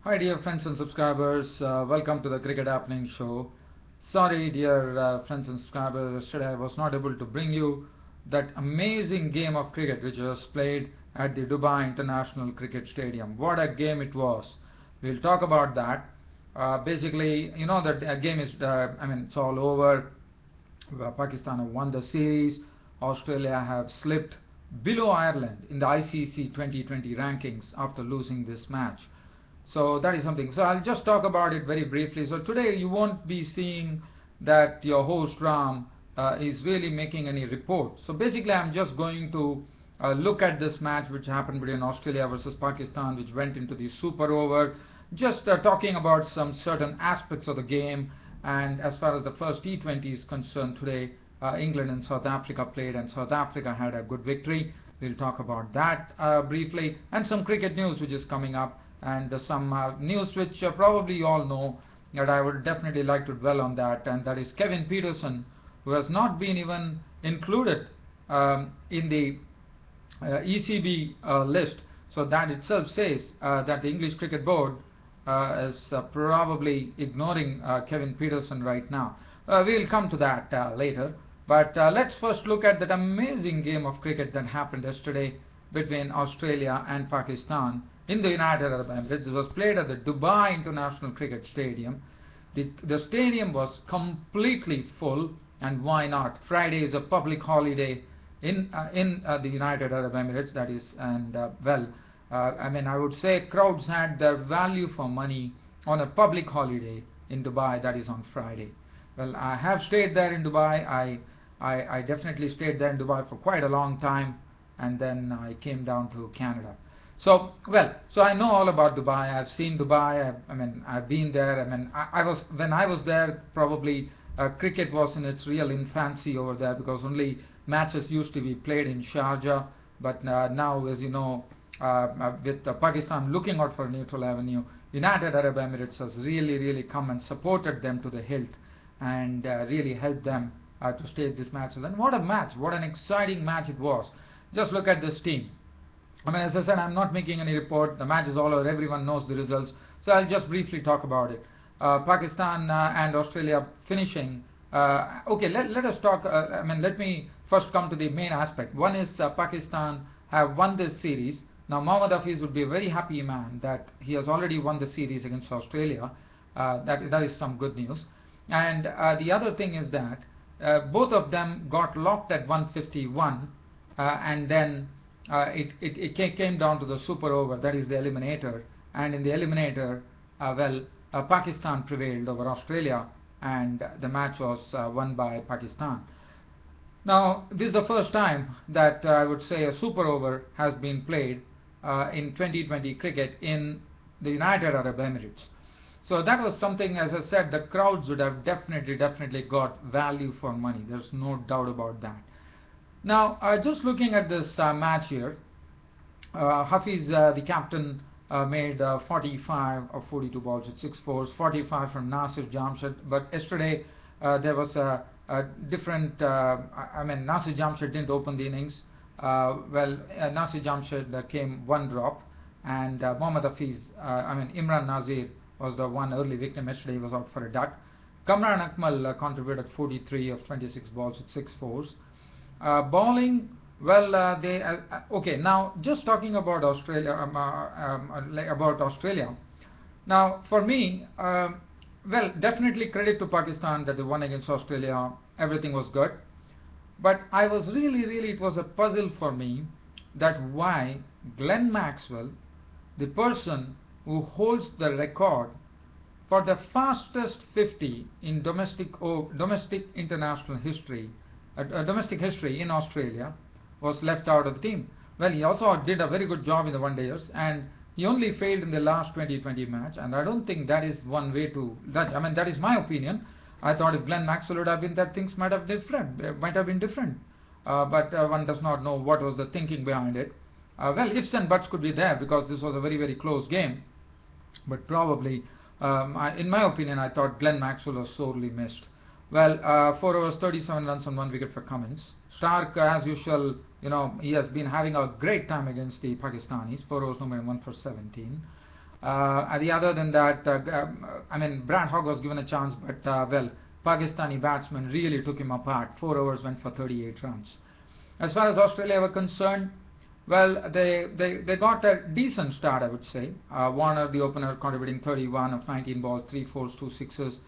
Hi dear friends and subscribers, welcome to the Cricket Happening Show. Sorry dear friends and subscribers, yesterday I was not able to bring you that amazing game of cricket which was played at the Dubai International Cricket Stadium. What a game it was. We'll talk about that. Basically, you know that game is, it's all over. Pakistan have won the series. Australia have slipped below Ireland in the ICC 2020 rankings after losing this match. So that is something. So I'll just talk about it very briefly. So today you won't be seeing that your host Ram is really making any report. So basically I'm just going to look at this match which happened between Australia versus Pakistan, which went into the super over, just talking about some certain aspects of the game. And as far as the first T20 is concerned today, England and South Africa played and South Africa had a good victory. We'll talk about that briefly, and some cricket news which is coming up, and some news which probably you all know, that I would definitely like to dwell on that, and that is Kevin Pietersen, who has not been even included in the ECB list. So that itself says that the English Cricket Board is probably ignoring Kevin Pietersen right now. We'll come to that later. But let's first look at that amazing game of cricket that happened yesterday between Australia and Pakistan in the United Arab Emirates. It was played at the Dubai International Cricket Stadium. The stadium was completely full, and why not? Friday is a public holiday in the United Arab Emirates, that is, and I would say crowds had their value for money on a public holiday in Dubai, that is on Friday. Well, I have stayed there in Dubai. I definitely stayed there in Dubai for quite a long time, and then I came down to Canada. So I know all about Dubai. I've seen Dubai. I've been there. When I was there, probably cricket was in its real infancy over there, because only matches used to be played in Sharjah. But now, as you know, with Pakistan looking out for a neutral avenue, United Arab Emirates has really come and supported them to the hilt, and really helped them to stage these matches. And what a match, what an exciting match it was. Just look at this team. As I said, I'm not making any report. The match is all over. Everyone knows the results. So I'll just briefly talk about it. Pakistan and Australia finishing. Okay, let us talk. Let me first come to the main aspect. One is Pakistan have won this series. Now, Mohammad Hafiz would be a very happy man that he has already won the series against Australia. That is some good news. And the other thing is that both of them got locked at 151, and then it came down to the super over, that is the eliminator. And in the eliminator, Pakistan prevailed over Australia, and the match was won by Pakistan. Now, this is the first time that I would say a super over has been played in 2020 cricket in the United Arab Emirates. So that was something, as I said, the crowds would have definitely got value for money. There's no doubt about that. Now, just looking at this match here, Hafiz, the captain, made 45 of 42 balls with 6 fours, 45 from Nasir Jamshed. But yesterday there was a different. Nasir Jamshed didn't open the innings. Nasir Jamshed came one drop, and Mohammad Hafiz, Imran Nazir was the one early victim. Yesterday he was out for a duck. Kamran Akmal contributed 43 of 26 balls with 6 fours. Bowling, okay. Now, just talking about Australia, Now, for me, definitely credit to Pakistan that they won against Australia. Everything was good, but I was really, it was a puzzle for me that why Glenn Maxwell, the person who holds the record for the fastest 50 in domestic international history, domestic history in Australia, was left out of the team. Well, he also did a very good job in the one-dayers, and he only failed in the last 2020 match, and I don't think that is one way to judge. That is my opinion. I thought if Glenn Maxwell would have been there, things might have been different. But one does not know what was the thinking behind it. Ifs and buts could be there, because this was a very close game. But probably, in my opinion, I thought Glenn Maxwell was sorely missed. 4 overs, 37 runs on 1 wicket for Cummins. Stark, as usual, he has been having a great time against the Pakistanis. 4 overs, no more than 1 for 17. Other than that, Brad Hogg was given a chance, but well, Pakistani batsmen really took him apart. 4 overs went for 38 runs. As far as Australia were concerned, well, they got a decent start, I would say. Warner, the opener, contributing 31 of 19 balls, 3 fours, 2 sixes.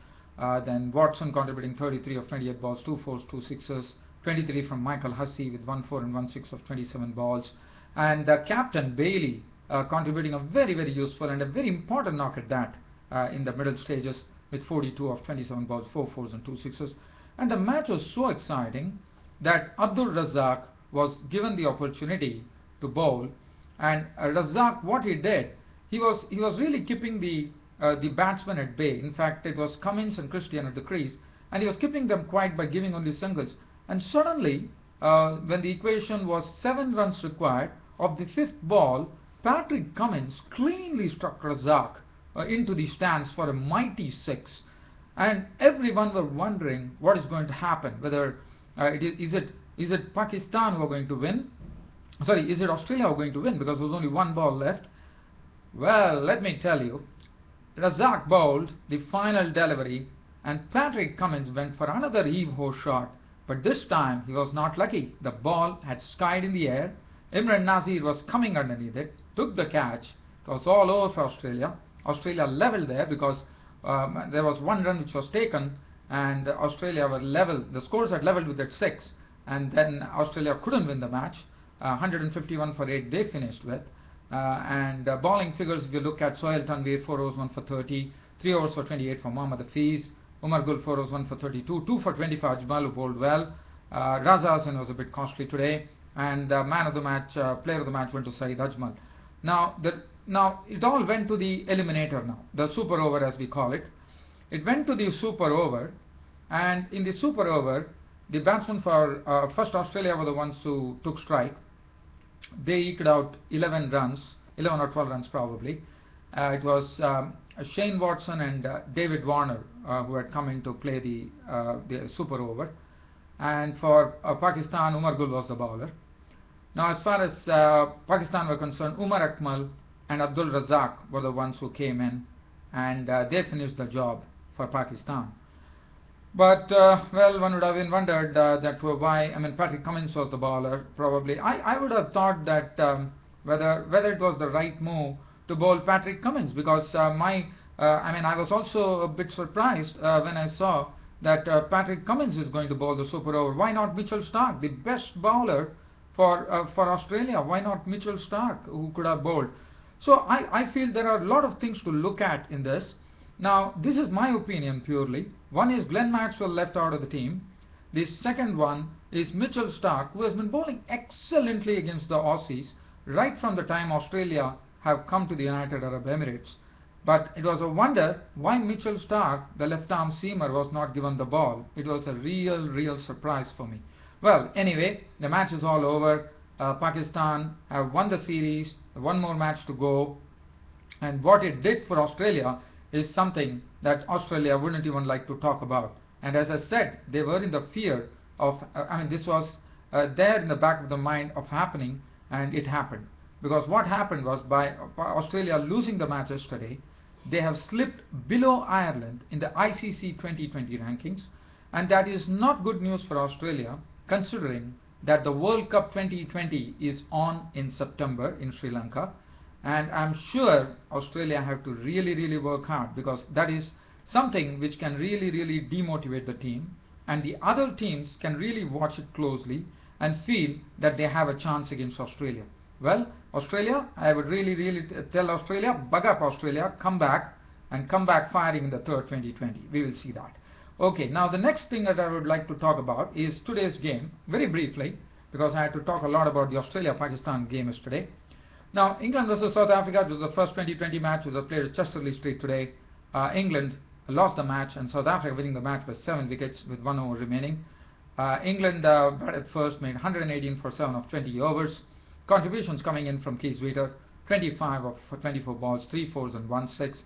Then Watson contributing 33 of 28 balls, 2 fours, 2 sixes. 23 from Michael Hussey with 1 4 and 1 6 of 27 balls. And Captain Bailey contributing a very, very useful and a very important knock at that in the middle stages with 42 of 27 balls, 4 fours and 2 sixes. And the match was so exciting that Abdul Razak was given the opportunity to bowl, and Razak, what he did, he was really keeping the batsmen at bay. In fact, it was Cummins and Christian at the crease, and he was keeping them quiet by giving only singles. And suddenly, when the equation was 7 runs required, of the 5th ball, Patrick Cummins cleanly struck Razak into the stands for a mighty 6. And everyone were wondering what is going to happen, whether is it Pakistan who are going to win? Sorry, is it Australia who are going to win, because there was only 1 ball left? Well, let me tell you, Razak bowled the final delivery and Patrick Cummins went for another heave-ho shot, but this time he was not lucky. The ball had skied in the air. Imran Nazir was coming underneath it, took the catch. It was all over for Australia. Australia levelled there because there was 1 run which was taken, and Australia were level. The scores had levelled with that 6, and then Australia couldn't win the match. 151 for 8 they finished with. And bowling figures, if you look at Sohail Tanveer, 4 overs 1 for 30, 3 overs for 28 for Mohammad Hafiz, Umar Gul 4 overs 1 for 32, 2 for 25 Ajmal, who bowled well. Raza Hassan was a bit costly today, and man of the match, player of the match went to Saeed Ajmal. Now it all went to the eliminator now, the super over as we call it. It went to the super over, and in the super over, the batsmen for first Australia were the ones who took strike. They eked out 11 runs, 11 or 12 runs probably. It was Shane Watson and David Warner who had come in to play the super over. And for Pakistan, Umar Gul was the bowler. Now as far as Pakistan were concerned, Umar Akmal and Abdul Razak were the ones who came in, and they finished the job for Pakistan. But well, one would have wondered that why. Patrick Cummins was the bowler. Probably, I would have thought that whether it was the right move to bowl Patrick Cummins, because I was also a bit surprised when I saw that Patrick Cummins is going to bowl the super over. Why not Mitchell Starc, the best bowler for Australia? Why not Mitchell Starc, who could have bowled? So I feel there are a lot of things to look at in this. Now, this is my opinion purely. One is Glenn Maxwell left out of the team. The second one is Mitchell Starc, who has been bowling excellently against the Aussies right from the time Australia have come to the United Arab Emirates. But it was a wonder why Mitchell Starc, the left-arm seamer, was not given the ball. It was a real surprise for me. Well, anyway, the match is all over. Pakistan have won the series. 1 more match to go. And what it did for Australia is something that Australia wouldn't even like to talk about. And as I said, they were in the fear of, this was there in the back of the mind of happening, and it happened. Because what happened was, by Australia losing the match yesterday, they have slipped below Ireland in the ICC 2020 rankings, and that is not good news for Australia, considering that the World Cup 2020 is on in September in Sri Lanka. And I'm sure Australia have to really work hard, because that is something which can really demotivate the team, and the other teams can really watch it closely and feel that they have a chance against Australia. Well, Australia, I would really tell Australia, bug up Australia, come back firing in the third 2020. We will see that. Okay, now the next thing that I would like to talk about is today's game, very briefly, because I had to talk a lot about the Australia-Pakistan game yesterday. Now, England versus South Africa, it was the first 2020 match, which was played at Chesterley Street today. England lost the match, and South Africa winning the match by 7 wickets with 1 over remaining. England batted first, made 118 for 7 of 20 overs. Contributions coming in from Keith Sweeter, 25 of 24 balls, 3 fours and 1 6.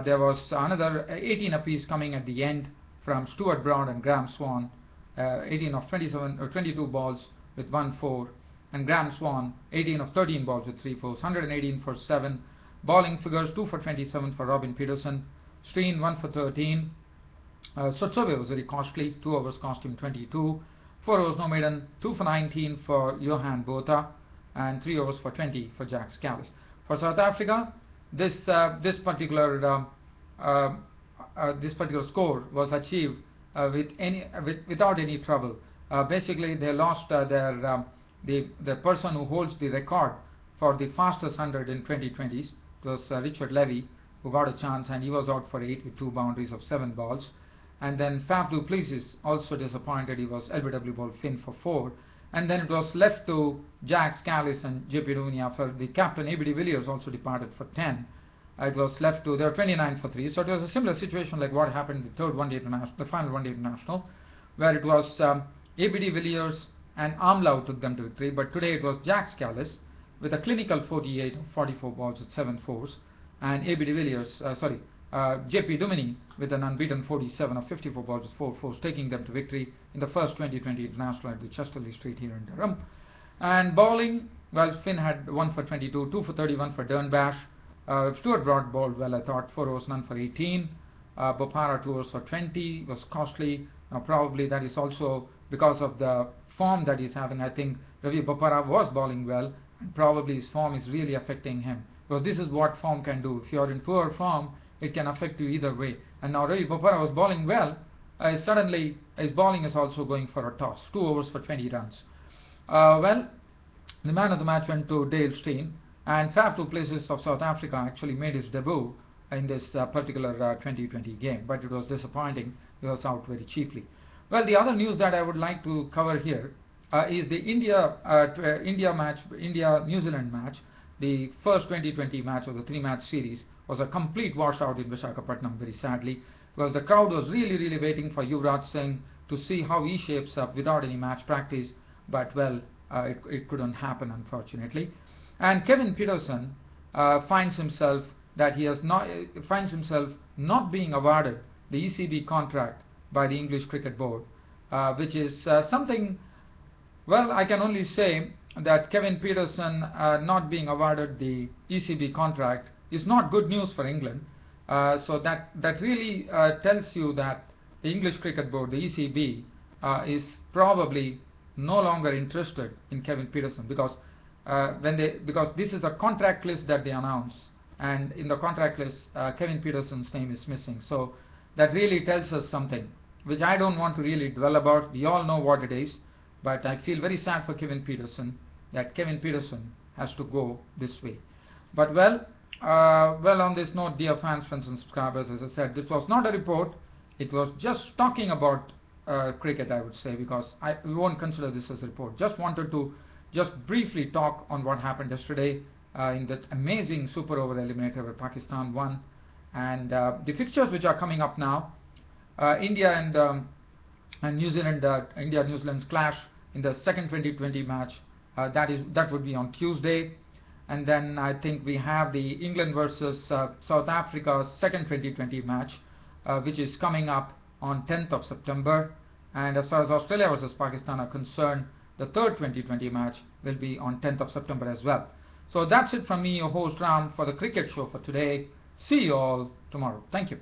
There was another 18 apiece coming at the end from Stuart Broad and Graham Swan, 18 of 22 balls with 1 4. And Graham Swan, 18 of 13 balls with 3 fours, 118 for 7. Bowling figures: 2 for 27 for Robin Pietersen, Steen 1 for 13. Sotsove was very costly, 2 overs cost him 22. 4 overs no maiden, 2 for 19 for Johan Botha, and 3 overs for 20 for Jack Scalise. For South Africa, this particular score was achieved without any trouble. Basically, they lost the person who holds the record for the fastest 100 in 2020s. It was Richard Levy, who got a chance, and he was out for 8 with 2 boundaries of 7 balls. And then Faf du Plessis also disappointed. He was LBW ball Finn for 4. And then it was left to Jack Scalise and JP Duminy after the captain ABD Villiers also departed for 10. It was left to, they were 29 for 3. So it was a similar situation like what happened in the third one-day international, the final one-day international, where it was ABD Villiers and Amlau took them to victory. But today it was Jack Scalise with a clinical 48 of 44 balls with 7 fours, and ABD Villiers, JP Duminy with an unbeaten 47 of 54 balls with 4 fours, taking them to victory in the first 2020 international at the Chesterley Street here in Durham. And bowling, well, Finn had 1 for 22, 2 for 31 for Dernbash. Stuart Broad bowled well, I thought, 4 overs, none for 18. Bopara 2 overs for 20, was costly. Probably that is also because of the form that he's having. I think Ravi Bopara was bowling well, and probably his form is really affecting him, because this is what form can do. If you are in poor form, it can affect you either way. And now Ravi Bopara was bowling well. Suddenly his bowling is also going for a toss. 2 overs for 20 runs. Well, the man of the match went to Dale Steen, and Faf du Plessis of South Africa actually made his debut in this particular 2020 game, but it was disappointing. He was out very cheaply. Well, the other news that I would like to cover here is the India-New Zealand match. The first 2020 match of the 3-match series was a complete washout in Visakhapatnam, very sadly, because the crowd was really waiting for Yuvraj Singh to see how he shapes up without any match practice, but well, it couldn't happen, unfortunately. And Kevin Pietersen finds himself not being awarded the ECB contract by the English Cricket Board, which is something. Well, I can only say that Kevin Pietersen not being awarded the ECB contract is not good news for England. So that really tells you that the English Cricket Board, the ECB, is probably no longer interested in Kevin Pietersen, because this is a contract list that they announce, and in the contract list Kevin Pietersen's name is missing. So that really tells us something, which I don't want to really dwell about. We all know what it is, but I feel very sad for Kevin Pietersen, that Kevin Pietersen has to go this way. But well, on this note, dear fans, friends and subscribers, as I said, this was not a report. It was just talking about cricket, I would say, because we won't consider this as a report. Just wanted to just briefly talk on what happened yesterday in that amazing super over eliminator where Pakistan won. And the fixtures which are coming up now, India and New Zealand, India-New Zealand's clash in the second 2020 match, that would be on Tuesday. And then I think we have the England versus South Africa second 2020 match, which is coming up on 10th of September. And as far as Australia versus Pakistan are concerned, the third 2020 match will be on 10th of September as well. So that's it from me, your host Ram, for the cricket show for today. See you all tomorrow. Thank you.